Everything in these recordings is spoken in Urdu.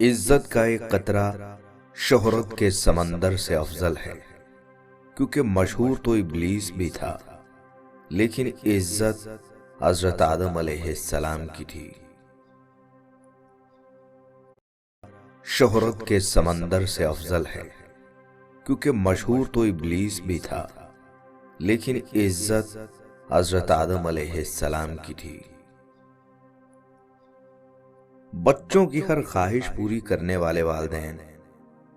عزت کا ایک قطرہ شہرت کے سمندر سے افضل ہے، کیونکہ مشہور تو ابلیس بھی تھا، لیکن عزت حضرت آدم علیہ السلام کی تھی۔ شہرت کے سمندر سے افضل ہے، کیونکہ مشہور تو ابلیس بھی تھا، لیکن عزت حضرت آدم علیہ السلام کی تھی۔ بچوں کی ہر خواہش پوری کرنے والے والدین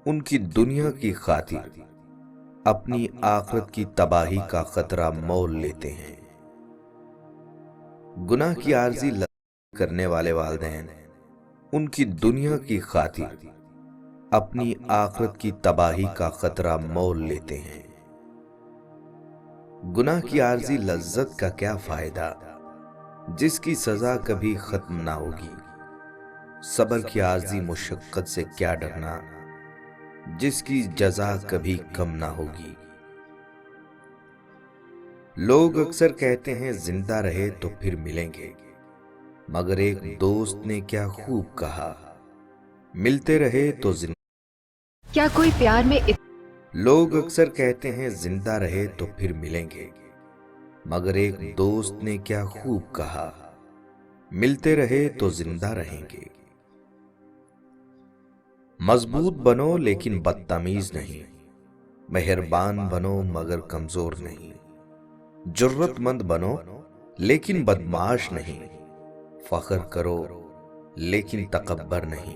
ان کی دنیا کی خاطر اپنی آخرت کی تباہی کا خطرہ مول لیتے ہیں۔ گناہ کی عارضی کرنے والے والدین ان کی دنیا کی خاطر اپنی آخرت کی تباہی کا خطرہ مول لیتے ہیں۔ گناہ کی عارضی لذت کا کیا فائدہ جس کی سزا کبھی ختم نہ ہوگی؟ صبر کی عارضی مشقت سے کیا ڈرنا جس کی جزا کبھی کم نہ ہوگی؟ لوگ اکثر کہتے ہیں زندہ رہے تو پھر ملیں گے، مگر ایک دوست نے کیا خوب کہا، ملتے رہے تو زندہ۔ کیا کوئی پیار میں لوگ اکثر کہتے ہیں زندہ رہے تو پھر ملیں گے، مگر ایک دوست نے کیا خوب کہا، ملتے رہے تو زندہ رہیں گے۔ مضبوط بنو لیکن بدتمیز نہیں، مہربان بنو مگر کمزور نہیں، جرت مند بنو لیکن بدمعاش نہیں، فخر کرو لیکن تکبر نہیں،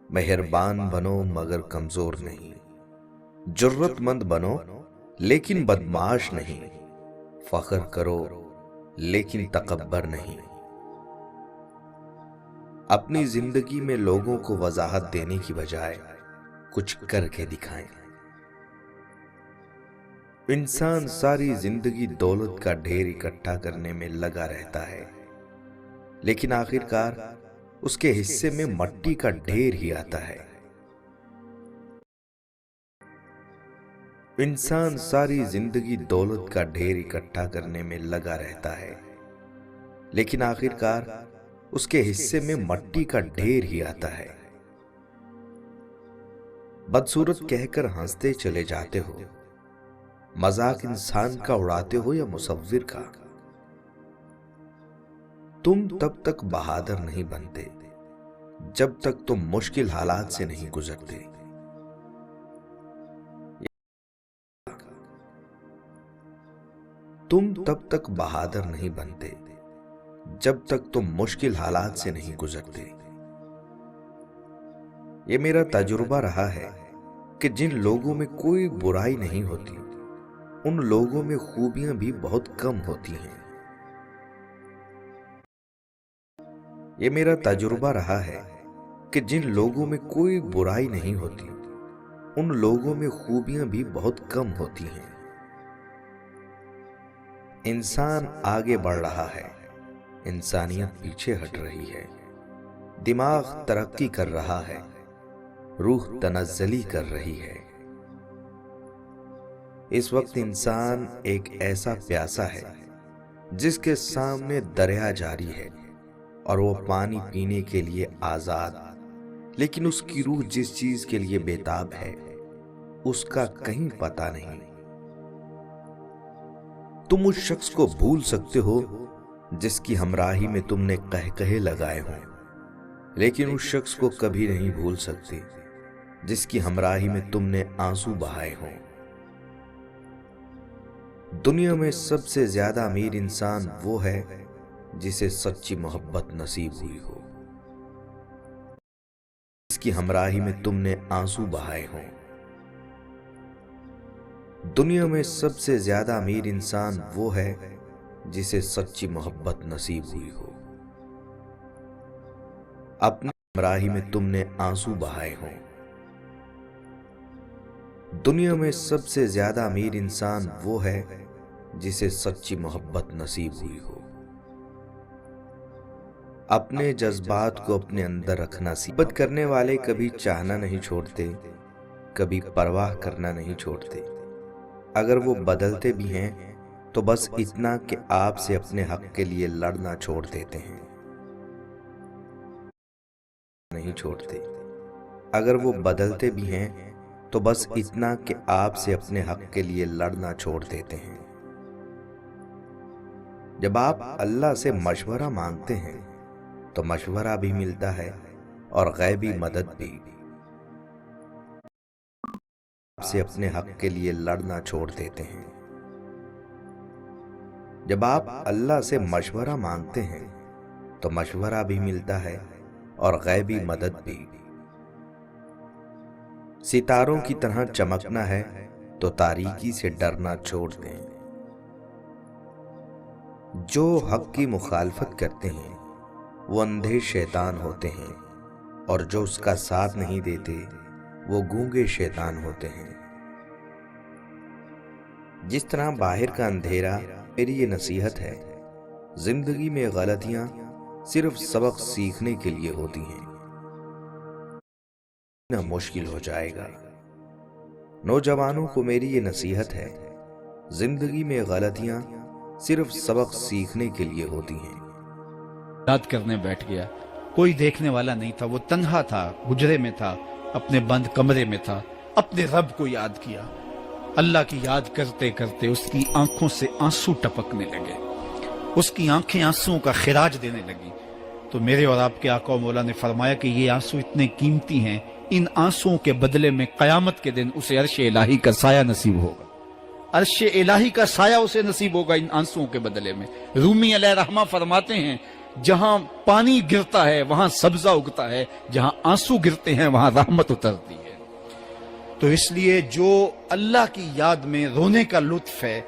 مہربان بنو مگر کمزور نہیں، جرت مند بنو لیکن بدمعاش نہیں، فخر کرو لیکن تکبر نہیں۔ اپنی زندگی میں لوگوں کو وضاحت دینے کی بجائے کچھ کر کے دکھائیں۔ انسان ساری زندگی دولت کا ڈھیر اکٹھا کرنے میں لگا رہتا ہے، لیکن آخرکار اس کے حصے میں مٹی کا ڈھیر ہی آتا ہے۔ انسان ساری زندگی دولت کا ڈھیر اکٹھا کرنے میں لگا رہتا ہے، لیکن آخرکار اس کے حصے میں مٹی کا ڈھیر ہی آتا ہے۔ بدصورت کہہ کر ہنستے چلے جاتے ہو، مذاق انسان کا اڑاتے ہو یا مصور کا؟ تم تب تک بہادر نہیں بنتے جب تک تم مشکل حالات سے نہیں گزرتے۔ تم تب تک بہادر نہیں بنتے جب تک تم مشکل حالات سے نہیں گزرتے۔ یہ میرا تجربہ رہا ہے کہ جن لوگوں میں کوئی برائی نہیں ہوتی ان لوگوں میں خوبیاں بھی بہت کم ہوتی ہیں۔ یہ میرا تجربہ رہا ہے کہ جن لوگوں میں کوئی برائی نہیں ہوتی ان لوگوں میں خوبیاں بھی بہت کم ہوتی ہیں۔ انسان آگے بڑھ رہا ہے، انسانیت پیچھے ہٹ رہی ہے، دماغ ترقی کر رہا ہے، روح تنزلی کر رہی ہے۔ اس وقت انسان ایک ایسا پیاسا ہے جس کے سامنے دریا جاری ہے اور وہ پانی پینے کے لیے آزاد، لیکن اس کی روح جس چیز کے لیے بےتاب ہے اس کا کہیں پتہ نہیں۔ تم اس شخص کو بھول سکتے ہو جس کی ہمراہی میں تم نے قہقہے لگائے ہوں، لیکن اس شخص کو کبھی نہیں بھول سکتے جس کی ہمراہی میں تم نے آنسو بہائے ہوں۔ دنیا میں سب سے زیادہ امیر انسان وہ ہے جسے سچی محبت نصیب ہوئی ہو، جس کی ہمراہی میں تم نے آنسو بہائے ہوں۔ دنیا میں سب سے زیادہ امیر انسان وہ ہے جسے سچی محبت نصیب ہوئی ہو، اپنی ہمراہی میں تم نے آنسو بہائے ہوں۔ دنیا میں سب سے زیادہ امیر انسان وہ ہے جسے سچی محبت نصیب ہوئی ہو، اپنے جذبات کو اپنے اندر رکھنا محبت کرنے والے کبھی چاہنا نہیں چھوڑتے، کبھی پرواہ کرنا نہیں چھوڑتے۔ اگر وہ بدلتے بھی ہیں تو بس اتنا کہ آپ سے اپنے حق کے لیے لڑنا چھوڑ دیتے ہیں۔ نہیں چھوڑتے، اگر وہ بدلتے بھی ہیں تو بس اتنا کہ آپ سے اپنے حق کے لیے لڑنا چھوڑ دیتے ہیں۔ جب آپ اللہ سے مشورہ مانگتے ہیں تو مشورہ بھی ملتا ہے اور غیبی مدد بھی۔ آپ سے اپنے حق کے لیے لڑنا چھوڑ دیتے ہیں۔ جب آپ اللہ سے مشورہ مانگتے ہیں تو مشورہ بھی ملتا ہے اور غیبی مدد بھی۔ ستاروں کی طرح چمکنا ہے تو تاریکی سے ڈرنا چھوڑ دیں۔ جو حق کی مخالفت کرتے ہیں وہ اندھے شیطان ہوتے ہیں، اور جو اس کا ساتھ نہیں دیتے وہ گونگے شیطان ہوتے ہیں۔ جس طرح باہر کا اندھیرا، میری یہ نصیحت ہے، زندگی میں غلطیاں صرف سبق سیکھنے کے لیے ہوتی ہیں، نہ مشکل ہو جائے گا۔ نوجوانوں کو میری یہ نصیحت ہے، زندگی میں غلطیاں صرف سبق سیکھنے کے لیے ہوتی ہیں۔ یاد کرنے بیٹھ گیا، کوئی دیکھنے والا نہیں تھا، وہ تنہا تھا، حجرے میں تھا، اپنے بند کمرے میں تھا، اپنے رب کو یاد کیا۔ اللہ کی یاد کرتے کرتے اس کی آنکھوں سے آنسو ٹپکنے لگے، اس کی آنکھیں آنسوؤں کا خراج دینے لگی۔ تو میرے اور آپ کے آقا و مولا نے فرمایا کہ یہ آنسو اتنے قیمتی ہیں، ان آنسوؤں کے بدلے میں قیامت کے دن اسے عرش الہی کا سایہ نصیب ہوگا، عرش الہی کا سایہ اسے نصیب ہوگا ان آنسوؤں کے بدلے میں۔ رومی علیہ رحمہ فرماتے ہیں، جہاں پانی گرتا ہے وہاں سبزہ اگتا ہے، جہاں آنسو گرتے ہیں وہاں رحمت اترتی ہے۔ تو اس لیے جو اللہ کی یاد میں رونے کا لطف ہے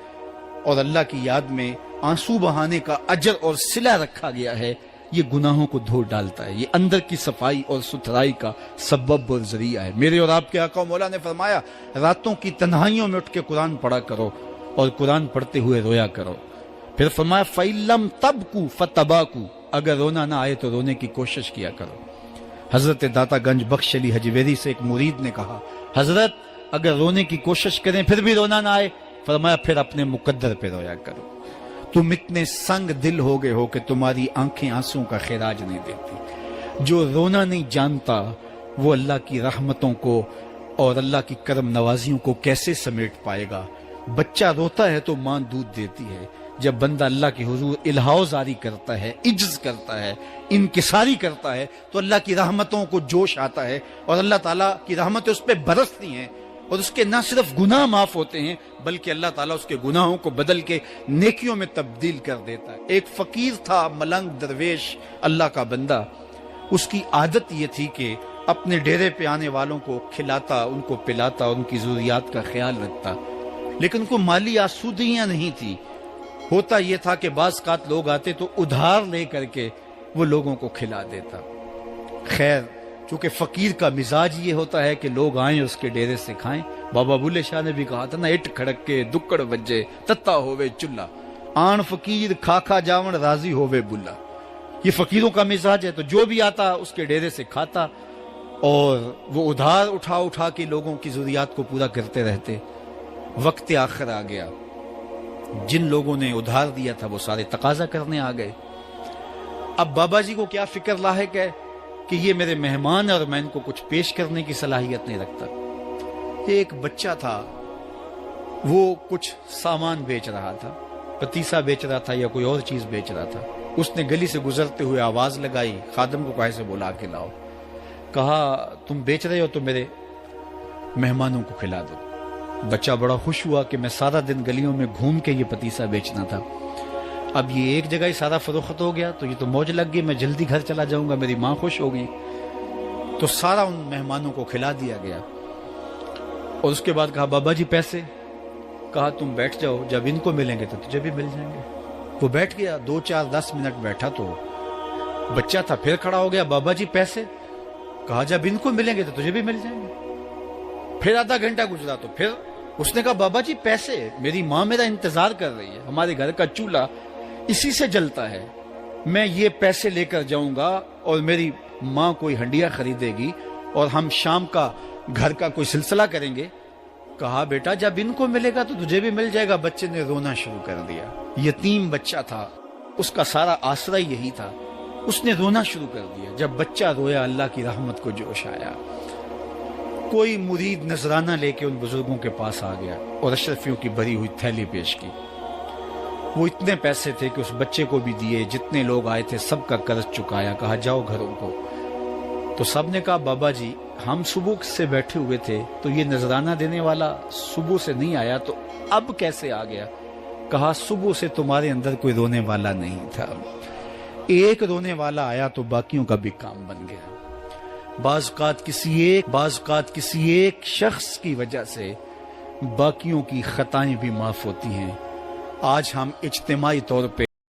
اور اللہ کی یاد میں آنسو بہانے کا اجر اور صلہ رکھا گیا ہے، یہ گناہوں کو دھو ڈالتا ہے، یہ اندر کی صفائی اور ستھرائی کا سبب اور ذریعہ ہے۔ میرے اور آپ کے آقا و مولا نے فرمایا، راتوں کی تنہائیوں میں اٹھ کے قرآن پڑھا کرو اور قرآن پڑھتے ہوئے رویا کرو۔ پھر فرمایا فَإِلَّمْ تَبْكُوا فَتَبَاكُوا، اگر رونا نہ آئے تو رونے کی کوشش کیا کرو۔ حضرت داتا گنج بخش علی حجویری سے ایک مرید نے کہا، حضرت اگر رونے کی کوشش کریں پھر بھی رونا نہ آئے، فرمایا پھر اپنے مقدر پہ رویا کرو۔ تم اتنے سنگ دل ہو گئے ہو کہ تمہاری آنکھیں آنسوں کا خراج نہیں دیتی۔ جو رونا نہیں جانتا وہ اللہ کی رحمتوں کو اور اللہ کی کرم نوازیوں کو کیسے سمیٹ پائے گا؟ بچہ روتا ہے تو ماں دودھ دیتی ہے، جب بندہ اللہ کے حضور الہاؤ زاری کرتا ہے، عجز کرتا ہے، انکساری کرتا ہے، تو اللہ کی رحمتوں کو جوش آتا ہے اور اللہ تعالیٰ کی رحمتیں اس پہ برستی ہیں، اور اس کے نہ صرف گناہ معاف ہوتے ہیں بلکہ اللہ تعالیٰ اس کے گناہوں کو بدل کے نیکیوں میں تبدیل کر دیتا ہے۔ ایک فقیر تھا، ملنگ درویش، اللہ کا بندہ، اس کی عادت یہ تھی کہ اپنے ڈیرے پہ آنے والوں کو کھلاتا، ان کو پلاتا، ان کی ضروریات کا خیال رکھتا، لیکن ان کو مالی آسودگیاں نہیں تھی۔ ہوتا یہ تھا کہ بعض اوقات لوگ آتے تو ادھار لے کر کے وہ لوگوں کو کھلا دیتا۔ خیر، چونکہ فقیر کا مزاج یہ ہوتا ہے کہ لوگ آئیں اس کے ڈیرے سے کھائیں۔ بابا بلے شاہ نے بھی کہا تھا نا، اٹ کھڑک کے دکڑ وجے تتا ہووے چلا، آن فقیر کھا کھا جاون راضی ہووے بلا۔ یہ فقیروں کا مزاج ہے، تو جو بھی آتا اس کے ڈیرے سے کھاتا اور وہ ادھار اٹھا اٹھا کے لوگوں کی ضروریات کو پورا کرتے رہتے۔ وقت آخر آ گیا، جن لوگوں نے ادھار دیا تھا وہ سارے تقاضا کرنے آ گئے۔ اب بابا جی کو کیا فکر لاحق ہے کہ یہ میرے مہمان اور میں ان کو کچھ پیش کرنے کی صلاحیت نہیں رکھتا۔ ایک بچہ تھا، وہ کچھ سامان بیچ رہا تھا، پتیسا بیچ رہا تھا یا کوئی اور چیز بیچ رہا تھا۔ اس نے گلی سے گزرتے ہوئے آواز لگائی، خادم کو کہا سے بلا کے لاؤ، کہا تم بیچ رہے ہو تو میرے مہمانوں کو کھلا دو۔ بچہ بڑا خوش ہوا کہ میں سارا دن گلیوں میں گھوم کے یہ پتیسا بیچنا تھا، اب یہ ایک جگہ ہی سارا فروخت ہو گیا تو یہ تو موج لگ گئی، میں جلدی گھر چلا جاؤں گا، میری ماں خوش ہوگی۔ تو سارا ان مہمانوں کو کھلا دیا گیا، اور اس کے بعد کہا بابا جی پیسے؟ کہا تم بیٹھ جاؤ، جب ان کو ملیں گے تو تجھے بھی مل جائیں گے۔ وہ بیٹھ گیا، 2 4 10 منٹ بیٹھا تو بچہ تھا، پھر کھڑا ہو گیا، بابا جی پیسے؟ کہا جب ان کو ملیں گے تو تجھے بھی مل جائیں گے۔ پھر آدھا گھنٹہ گزرا تو پھر اس نے کہا بابا جی پیسے؟ میری ماں میرا انتظار کر رہی ہے، ہمارے گھر کا چولہا اسی سے جلتا ہے، میں یہ پیسے لے کر جاؤں گا اور میری ماں کوئی ہنڈیا خریدے گی اور ہم شام کا گھر کا کوئی سلسلہ کریں گے۔ کہا بیٹا جب ان کو ملے گا تو تجھے بھی مل جائے گا۔ بچے نے رونا شروع کر دیا، یتیم بچہ تھا، اس کا سارا آسرا یہی تھا، اس نے رونا شروع کر دیا. جب بچہ رویا اللہ کی رحمت کو جوش آیا. کوئی مرید نذرانہ لے کے ان بزرگوں کے پاس آ گیا اور اشرفیوں کی بھری ہوئی تھیلی پیش کی. وہ اتنے پیسے تھے کہ اس بچے کو بھی دیے. جتنے لوگ آئے تھے سب کا قرض چکایا. کہا جاؤ گھروں کو. تو سب نے کہا بابا جی ہم صبح سے بیٹھے ہوئے تھے تو یہ نذرانہ دینے والا صبح سے نہیں آیا تو اب کیسے آ گیا؟ کہا صبح سے تمہارے اندر کوئی رونے والا نہیں تھا. ایک رونے والا آیا تو باقیوں کا بھی کام بن گیا. بعض اوقات کسی ایک شخص کی وجہ سے باقیوں کی خطائیں بھی معاف ہوتی ہیں. آج ہم اجتماعی طور پہ